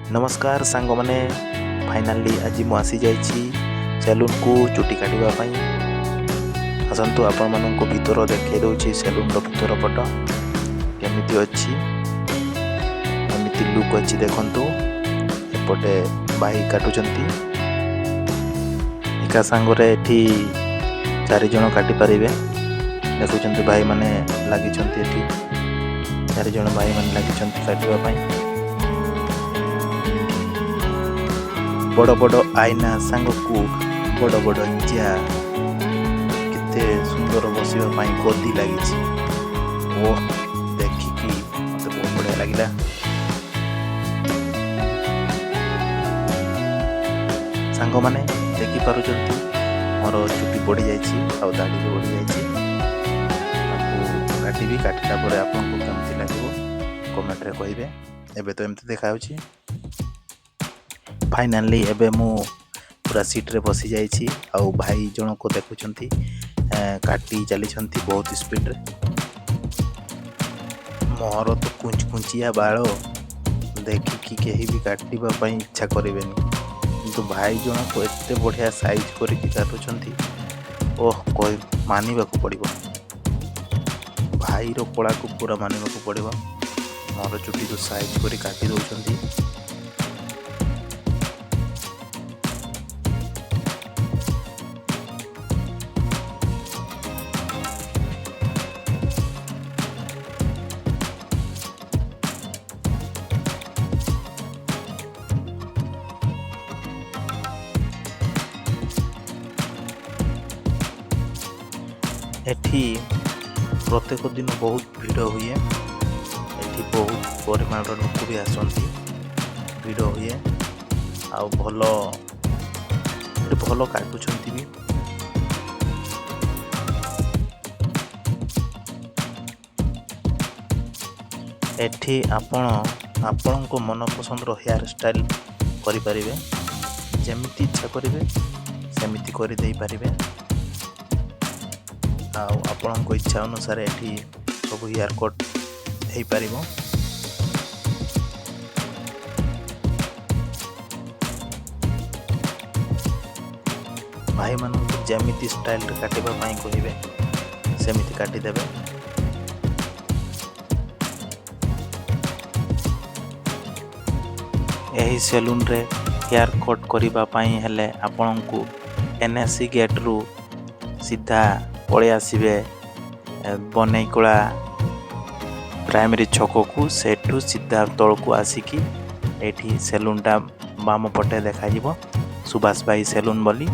नमस्कार सांग मैंने फाइनाली आज मु आसी जाइछि सैलून को चुटी काटिबा पई। आसंतु आपण माननको भीतर देखै दउछि सैलून रो भीतर पट केमिति अछि, केमिति लुक अछि देखंतु। एपटे भाई काटुचंती एका सांगरे एठी 4 जण काटि परिबे। देखुचंती भाई माने लागिचंती एठी 4 जण भाई माने लागिचंती काटिबा पई। बड़ बड़ आईना सांग को बड़ बड़ चेयर केते सुंदर बसिबा पई गद्दी लागिछि। ओ देखिकी मते बहुत बढ़िया लागिला। सांग माने देखि पारुचंती मोर चुटी बढ़ी जाइछि आ दाढ़ी भी बढ़ी जाइछि। आपको काटिबी काटिला परे आपन को केमति लागिवो कमेंट रे कहिबे। एबे तो एमति देखा होछि। फाइनाली एबे मु पूरा सीट रे बसी जाइछि आ भाई जण को देखुचंती काटी चली छंती बहुत स्पीड रे। मोर तो कुंच कुंचिया बाल देखि कि केही भी काटिबा पई इच्छा करिवेनी, किंतु भाई जण को एते बढ़िया साइज करि कि काटुचंती। ओह कोइ मानिबा को पड़िबो, भाई रो कला को पूरा मानिबा को पड़िबो। मोर चुटी को साइज करि काटी दउचंती। एठी प्रत्येक दिन बहुत भीड़ हुए। एठी बहुत परिमाण लोक भी आसंती, भीड़ हुए आ भल काटुछंती भी। एठी आपण को मन पसंद रो हेयर स्टाइल करि परिबे, जेमिति इच्छा करिवे सेमिति करि देई परिबे। आपण को इच्छा अनुसार एठी सब हेयर कट हेई परिबो। भाई मान जेमिति स्टाइल रे काटिबा पई कहिबे सेमिति काटि देबे। एही सैलून रे हेयर कट करिबा पई हेले आपण को एनएससी गेट रु सीधा पड़े आसबे बनईकला प्राइमरी छक को, सेठू सीधा तल को आसिकी एठी सैलूनटा बाम पटे देखा जिवो सुभाष भाई सैलून बोली।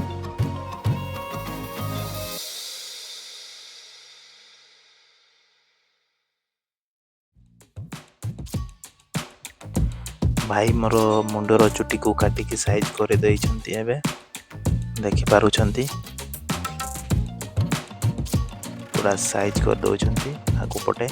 भाई मोर मुंडर चुटी को काटिकी साइज कर देइछंती। एबे देखि पारुछंती पूरा साइज कर दउछंती आगु पटे।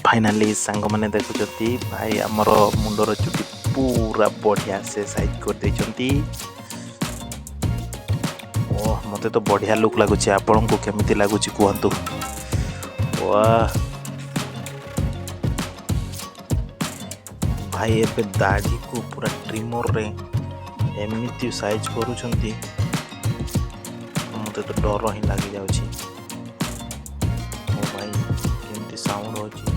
फाइनाली सांग माने देखुचंती भाई हमर मुंडर चुटी पूरा बढ़िया से साइज कर देइछंती। ओह मते तो बढ़िया लुक लागुची, आपन को केमिति लागुची कहंतु। वाह भाई एबे दाढ़ी को पूरा ट्रिमर रे एमिति साइज करूछंती, मते तो डर ही लागी जाउची। ओ भाई केमिति साउंड होची।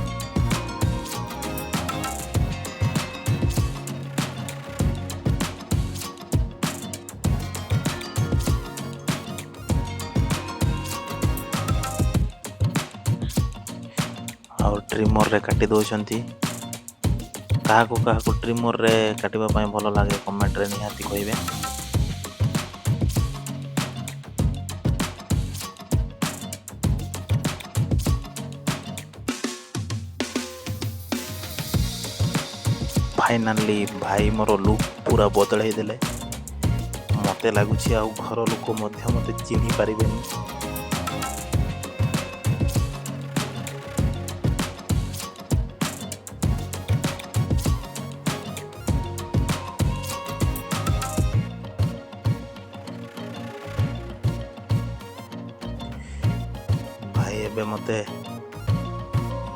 और ट्रिमर रे काटी दउछंती। कहा को ट्रिमर रे काटिबा पई भलो लागे कमेंट रे निहाती कहिबे। फाइनाली भाई मोर लुक पूरा बदलाई देले। मते लागुची आ घर लोक मध्य मते चिन्ही पारिबेनी। ଏବେ ମୋତେ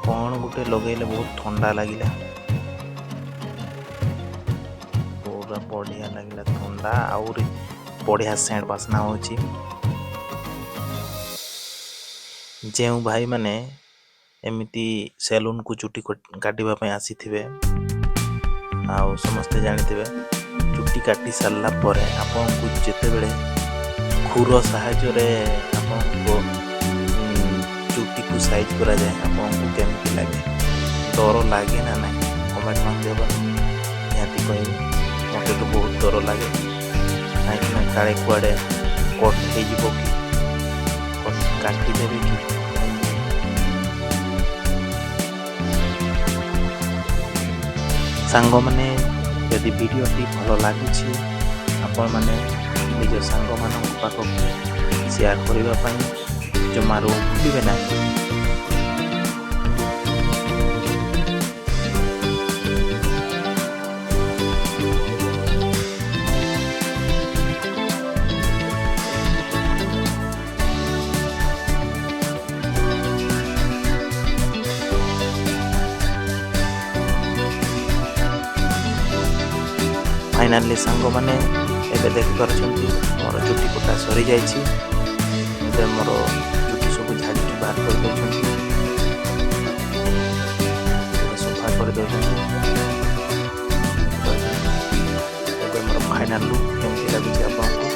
କ'ଣ ଗୋଟେ ଲଗେଇଲେ ବହୁତ ଥଣ୍ଡା ଲାଗିଲା, ପୁରା ବଢ଼ିଆ ଲାଗିଲା ଥଣ୍ଡା, ଆହୁରି ବଢ଼ିଆ ସେଣ୍ଟ ବାସ୍ନା ହେଉଛି। ଯେଉଁ ଭାଇମାନେ ଏମିତି ସେଲୁନକୁ ଚୁଟି କାଟିବା ପାଇଁ ଆସିଥିବେ, ଆଉ ସମସ୍ତେ ଜାଣିଥିବେ ଚୁଟି କାଟି ସାରିଲା ପରେ ଆପଣଙ୍କୁ ଯେତେବେଳେ ଖୁର ସାହାଯ୍ୟରେ ଆପଣଙ୍କ ଚୁଟିକୁ ସାଇଜ୍ କରାଯାଏ ଆପଣଙ୍କୁ କେମିତି ଲାଗେ? ଡର ଲାଗେ ନା ନାହିଁ? କମେଣ୍ଟ ମାଧ୍ୟମରେ ନିହାତି କହିବେ। ମୋତେ ତ ବହୁତ ଡର ଲାଗେ, କାହିଁକିନା କାଳେ କୁଆଡ଼େ କଟ୍ ହେଇଯିବ କି, କଟ୍ କାଟିଦେବେ କି। ସାଙ୍ଗମାନେ, ଯଦି ଭିଡ଼ିଓଟି ଭଲ ଲାଗୁଛି ଆପଣମାନେ ନିଜ ସାଙ୍ଗମାନଙ୍କ ପାଖକୁ ସେୟାର କରିବା ପାଇଁ ଜମାରୁ ଭୁଲିବେ ନାହିଁ। ଫାଇନାଲି ସାଙ୍ଗମାନେ ଏବେ ଦେଖିପାରୁଛନ୍ତି ମୋର ଚୁଟି କଟା ସରିଯାଇଛି। ଏବେ ମୋର ଚୁଟି ସବୁ ଝାଡ଼ିକି ବାହାର କରିଦେଉଛନ୍ତି, ସଫା କରିଦେଉଛନ୍ତି। ଏବେ ମୋର ଫାଇନାଲ ଲୁକ୍ କେମିତି ଲାଗୁଛି ଆପଣଙ୍କୁ?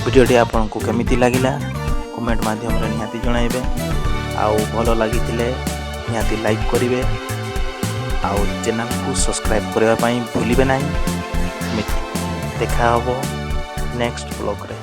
ଭିଡ଼ିଓଟି ଆପଣଙ୍କୁ କେମିତି ଲାଗିଲା କମେଣ୍ଟ ମାଧ୍ୟମରେ ନିହାତି ଜଣାଇବେ। ଆଉ ଭଲ ଲାଗିଥିଲେ ନିହାତି ଲାଇକ୍ କରିବେ, ଆଉ ଚ୍ୟାନେଲକୁ ସବସ୍କ୍ରାଇବ୍ କରିବା ପାଇଁ ଭୁଲିବେ ନାହିଁ। ଦେଖା ହେବ ନେକ୍ସଟ ବ୍ଲଗ୍ରେ।